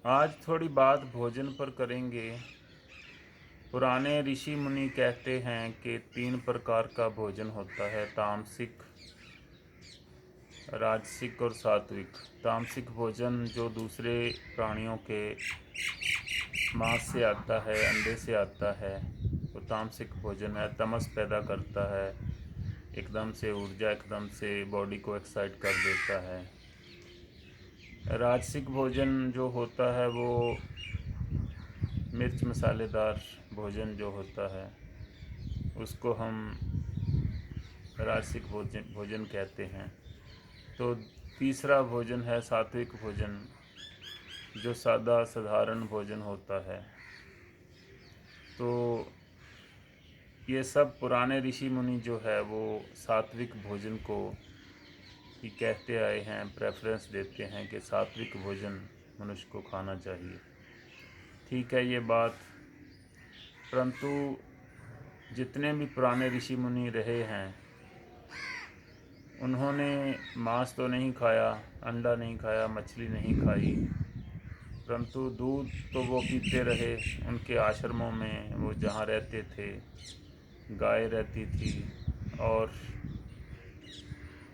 आज थोड़ी बात भोजन पर करेंगे। पुराने ऋषि मुनि कहते हैं कि 3 प्रकार का भोजन होता है: तामसिक, राजसिक और सात्विक। तामसिक भोजन जो दूसरे प्राणियों के मांस से आता है, अंडे से आता है, वो तामसिक भोजन है। तमस पैदा करता है, एकदम से ऊर्जा, एकदम से बॉडी को एक्साइट कर देता है। राजसिक भोजन जो होता है वो मिर्च मसालेदार भोजन जो होता है उसको हम राजसिक भोजन भोजन कहते हैं। तो तीसरा भोजन है सात्विक भोजन, जो सादा साधारण भोजन होता है। तो ये सब पुराने ऋषि मुनि जो है वो सात्विक भोजन को ही कहते आए हैं, प्रेफरेंस देते हैं कि सात्विक भोजन मनुष्य को खाना चाहिए। ठीक है ये बात, परंतु जितने भी पुराने ऋषि मुनि रहे हैं उन्होंने मांस तो नहीं खाया, अंडा नहीं खाया, मछली नहीं खाई, परंतु दूध तो वो पीते रहे। उनके आश्रमों में वो जहाँ रहते थे गाय रहती थी और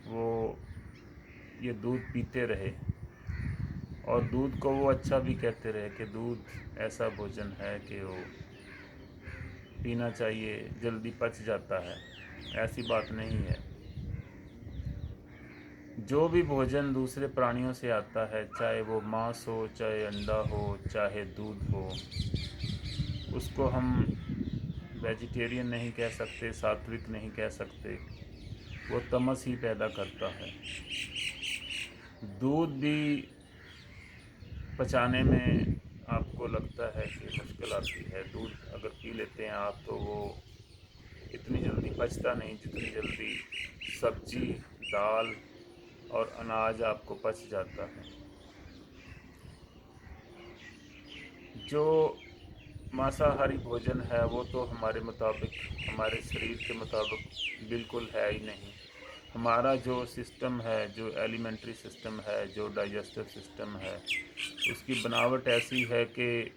वो ये दूध पीते रहे और दूध को वो अच्छा भी कहते रहे कि दूध ऐसा भोजन है कि वो पीना चाहिए, जल्दी पच जाता है। ऐसी बात नहीं है। जो भी भोजन दूसरे प्राणियों से आता है, चाहे वो मांस हो, चाहे अंडा हो, चाहे दूध हो, उसको हम वेजिटेरियन नहीं कह सकते, सात्विक नहीं कह सकते। वो तमस ही पैदा करता है। दूध भी पचाने में आपको लगता है कि मुश्किल आती है। दूध अगर पी लेते हैं आप तो वो इतनी जल्दी पचता नहीं जितनी जल्दी सब्जी, दाल और अनाज आपको पच जाता है। जो मांसाहारी भोजन है वो तो हमारे मुताबिक, हमारे शरीर के मुताबिक बिल्कुल है ही नहीं। हमारा जो सिस्टम है, जो एलिमेंट्री सिस्टम है, जो डाइजेस्टिव सिस्टम है, उसकी बनावट ऐसी है कि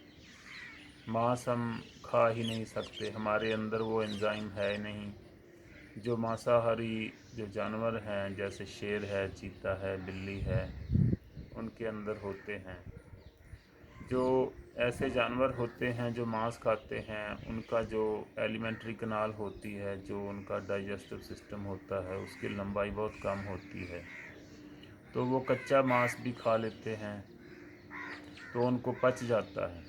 मांस हम खा ही नहीं सकते। हमारे अंदर वो एंजाइम है ही नहीं। जो मांसाहारी जो जानवर हैं, जैसे शेर है, चीता है, बिल्ली है, उनके अंदर होते हैं। जो ऐसे जानवर होते हैं जो मांस खाते हैं, उनका जो एलिमेंट्री कनाल होती है, जो उनका डाइजेस्टिव सिस्टम होता है, उसकी लंबाई बहुत कम होती है। तो वो कच्चा मांस भी खा लेते हैं तो उनको पच जाता है।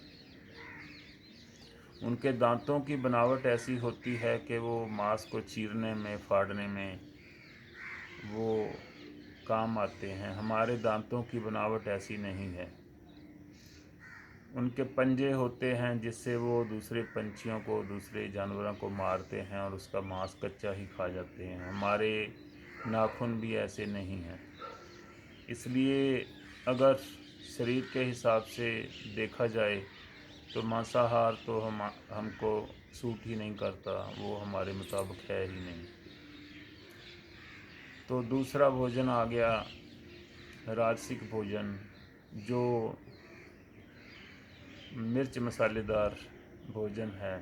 उनके दांतों की बनावट ऐसी होती है कि वो मांस को चीरने में, फाड़ने में वो काम आते हैं। हमारे दांतों की बनावट ऐसी नहीं है। उनके पंजे होते हैं जिससे वो दूसरे पंछियों को, दूसरे जानवरों को मारते हैं और उसका मांस कच्चा ही खा जाते हैं। हमारे नाखून भी ऐसे नहीं हैं। इसलिए अगर शरीर के हिसाब से देखा जाए तो मांसाहार तो हमको सूट ही नहीं करता, वो हमारे मुताबिक है ही नहीं। तो दूसरा भोजन आ गया राजसिक भोजन, जो मिर्च मसालेदार भोजन है।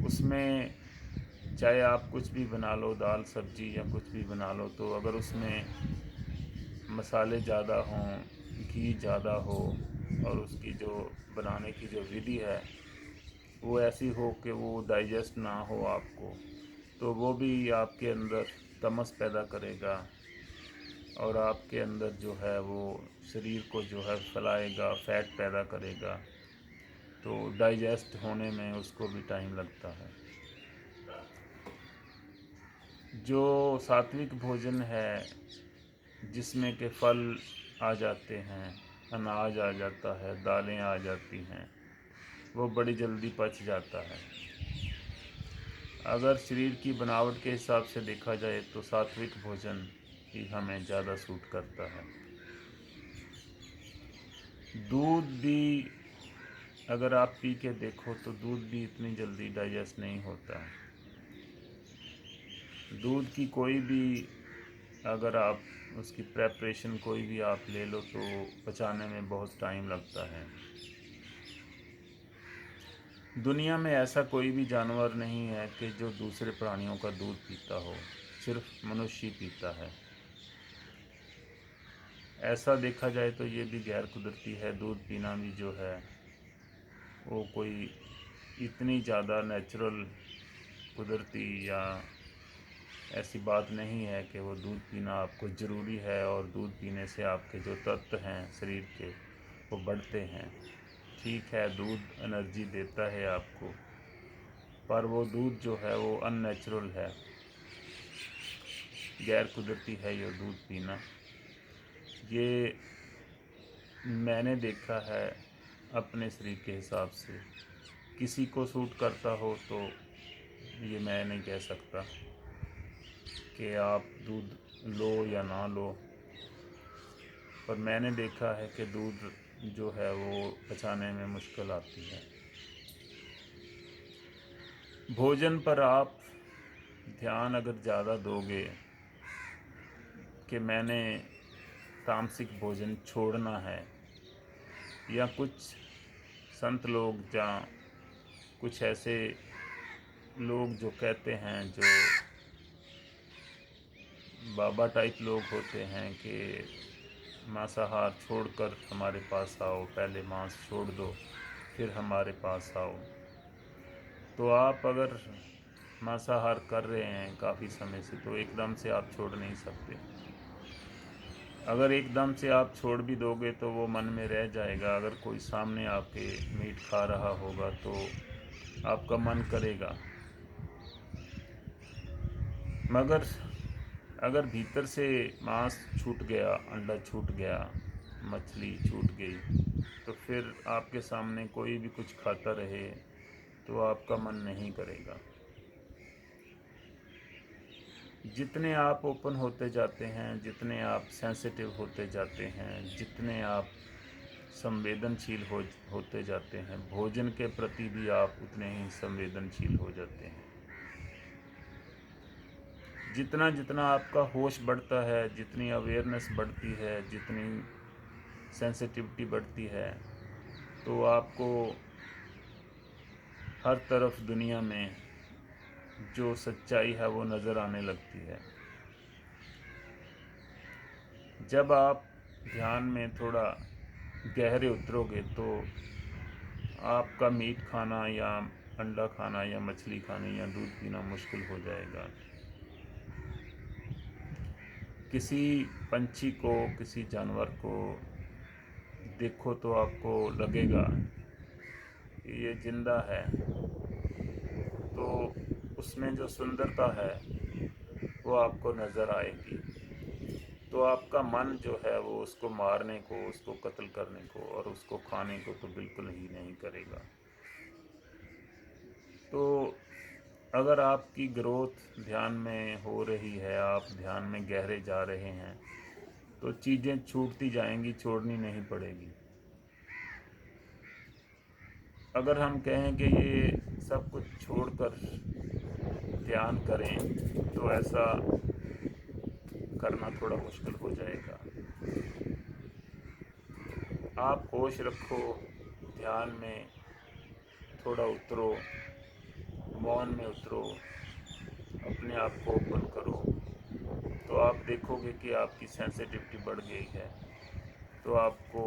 उसमें चाहे आप कुछ भी बना लो, दाल सब्जी या कुछ भी बना लो, तो अगर उसमें मसाले ज़्यादा हों, घी ज़्यादा हो और उसकी जो बनाने की जो विधि है वो ऐसी हो कि वो डाइजेस्ट ना हो आपको, तो वो भी आपके अंदर तमस पैदा करेगा और आपके अंदर जो है वो शरीर को जो है फैलाएगा, फैट पैदा करेगा। तो डाइजेस्ट होने में उसको भी टाइम लगता है। जो सात्विक भोजन है, जिसमें के फल आ जाते हैं, अनाज आ जाता है, दालें आ जाती हैं, वो बड़ी जल्दी पच जाता है। अगर शरीर की बनावट के हिसाब से देखा जाए तो सात्विक भोजन ही हमें ज़्यादा सूट करता है। दूध भी अगर आप पी के देखो तो दूध भी इतनी जल्दी डाइजेस्ट नहीं होता है। दूध की कोई भी अगर आप उसकी प्रेपरेशन कोई भी आप ले लो तो पचाने में बहुत टाइम लगता है। दुनिया में ऐसा कोई भी जानवर नहीं है कि जो दूसरे प्राणियों का दूध पीता हो, सिर्फ मनुष्य ही पीता है। ऐसा देखा जाए तो ये भी गैर कुदरती है। दूध पीना भी जो है वो कोई इतनी ज़्यादा नेचुरल, कुदरती या ऐसी बात नहीं है कि वो दूध पीना आपको ज़रूरी है और दूध पीने से आपके जो तत्व हैं शरीर के वो बढ़ते हैं। ठीक है, दूध एनर्जी देता है आपको, पर वो दूध जो है वो अननेचुरल है, गैर कुदरती है ये दूध पीना। ये मैंने देखा है अपने शरीर के हिसाब से। किसी को सूट करता हो तो ये मैं नहीं कह सकता कि आप दूध लो या ना लो, पर मैंने देखा है कि दूध जो है वो पचाने में मुश्किल आती है। भोजन पर आप ध्यान अगर ज़्यादा दोगे कि मैंने तामसिक भोजन छोड़ना है, या कुछ संत लोग या कुछ ऐसे लोग जो कहते हैं, जो बाबा टाइप लोग होते हैं कि मांसाहार छोड़कर हमारे पास आओ, पहले मांस छोड़ दो फिर हमारे पास आओ। तो आप अगर मांसाहार कर रहे हैं काफ़ी समय से तो एकदम से आप छोड़ नहीं सकते। अगर एकदम से आप छोड़ भी दोगे तो वो मन में रह जाएगा। अगर कोई सामने आपके मीट खा रहा होगा तो आपका मन करेगा, मगर अगर भीतर से मांस छूट गया, अंडा छूट गया, मछली छूट गई, तो फिर आपके सामने कोई भी कुछ खाता रहे तो आपका मन नहीं करेगा। जितने आप ओपन होते जाते हैं, जितने आप सेंसिटिव होते जाते हैं, जितने आप संवेदनशील होते जाते हैं, भोजन के प्रति भी आप उतने ही संवेदनशील हो जाते हैं। जितना जितना आपका होश बढ़ता है, जितनी अवेयरनेस बढ़ती है, जितनी सेंसिटिविटी बढ़ती है, तो आपको हर तरफ दुनिया में जो सच्चाई है वो नज़र आने लगती है। जब आप ध्यान में थोड़ा गहरे उतरोगे तो आपका मीट खाना या अंडा खाना या मछली खाना या दूध पीना मुश्किल हो जाएगा। किसी पंछी को, किसी जानवर को देखो तो आपको लगेगा कि ये जिंदा है, तो उसमें जो सुंदरता है वो आपको नज़र आएगी। तो आपका मन जो है वो उसको मारने को, उसको कत्ल करने को और उसको खाने को तो बिल्कुल ही नहीं करेगा। तो अगर आपकी ग्रोथ ध्यान में हो रही है, आप ध्यान में गहरे जा रहे हैं, तो चीज़ें छूटती जाएंगी, छोड़नी नहीं पड़ेगी। अगर हम कहें कि ये सब कुछ छोड़कर ध्यान करें तो ऐसा करना थोड़ा मुश्किल हो जाएगा। आप होश रखो, ध्यान में थोड़ा उतरो, मौन में उतरो, अपने आप को ओपन करो, तो आप देखोगे कि आपकी सेंसिटिविटी बढ़ गई है। तो आपको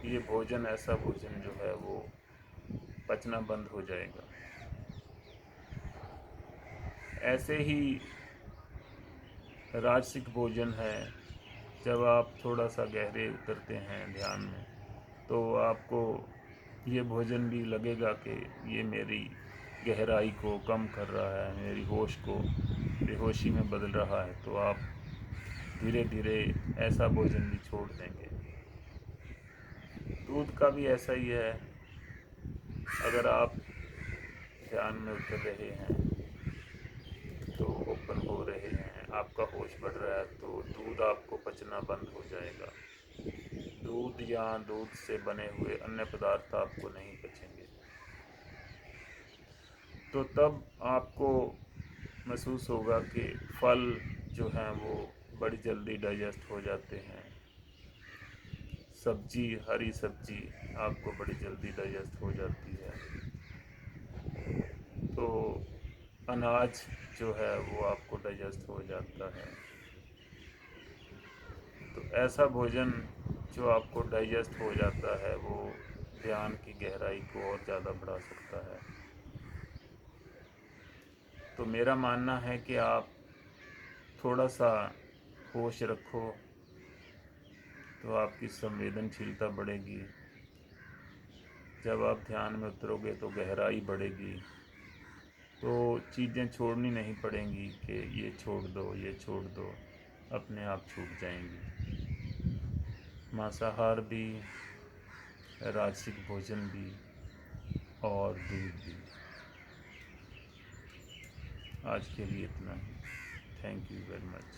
ये भोजन, ऐसा भोजन जो है वो पचना बंद हो जाएगा। ऐसे ही राजसिक भोजन है, जब आप थोड़ा सा गहरे उतरते हैं ध्यान में तो आपको ये भोजन भी लगेगा कि ये मेरी गहराई को कम कर रहा है, मेरी होश को बेहोशी में बदल रहा है। तो आप धीरे धीरे ऐसा भोजन भी छोड़ देंगे। दूध का भी ऐसा ही है। अगर आप ध्यान में उतर रहे हैं तो ओपन हो रहे हैं, आपका होश बढ़ रहा है, तो दूध आपको पचना बंद हो जाएगा। दूध या दूध से बने हुए अन्य पदार्थ आपको नहीं पचेंगे। तो तब आपको महसूस होगा कि फल जो हैं वो बड़ी जल्दी डाइजेस्ट हो जाते हैं। सब्जी, हरी सब्जी आपको बड़ी जल्दी डाइजेस्ट हो जाती है। तो अनाज जो है वो आपको डाइजेस्ट हो जाता है। तो ऐसा भोजन जो आपको डाइजेस्ट हो जाता है वो ध्यान की गहराई को और ज़्यादा बढ़ा सकता है। तो मेरा मानना है कि आप थोड़ा सा होश रखो तो आपकी संवेदनशीलता बढ़ेगी। जब आप ध्यान में उतरोगे तो गहराई बढ़ेगी। तो चीज़ें छोड़नी नहीं पड़ेंगी कि ये छोड़ दो, ये छोड़ दो, अपने आप छूट जाएंगी। मांसाहार भी, राजसिक भोजन भी और दूध भी। आज के लिए इतना ही। Thank you very much.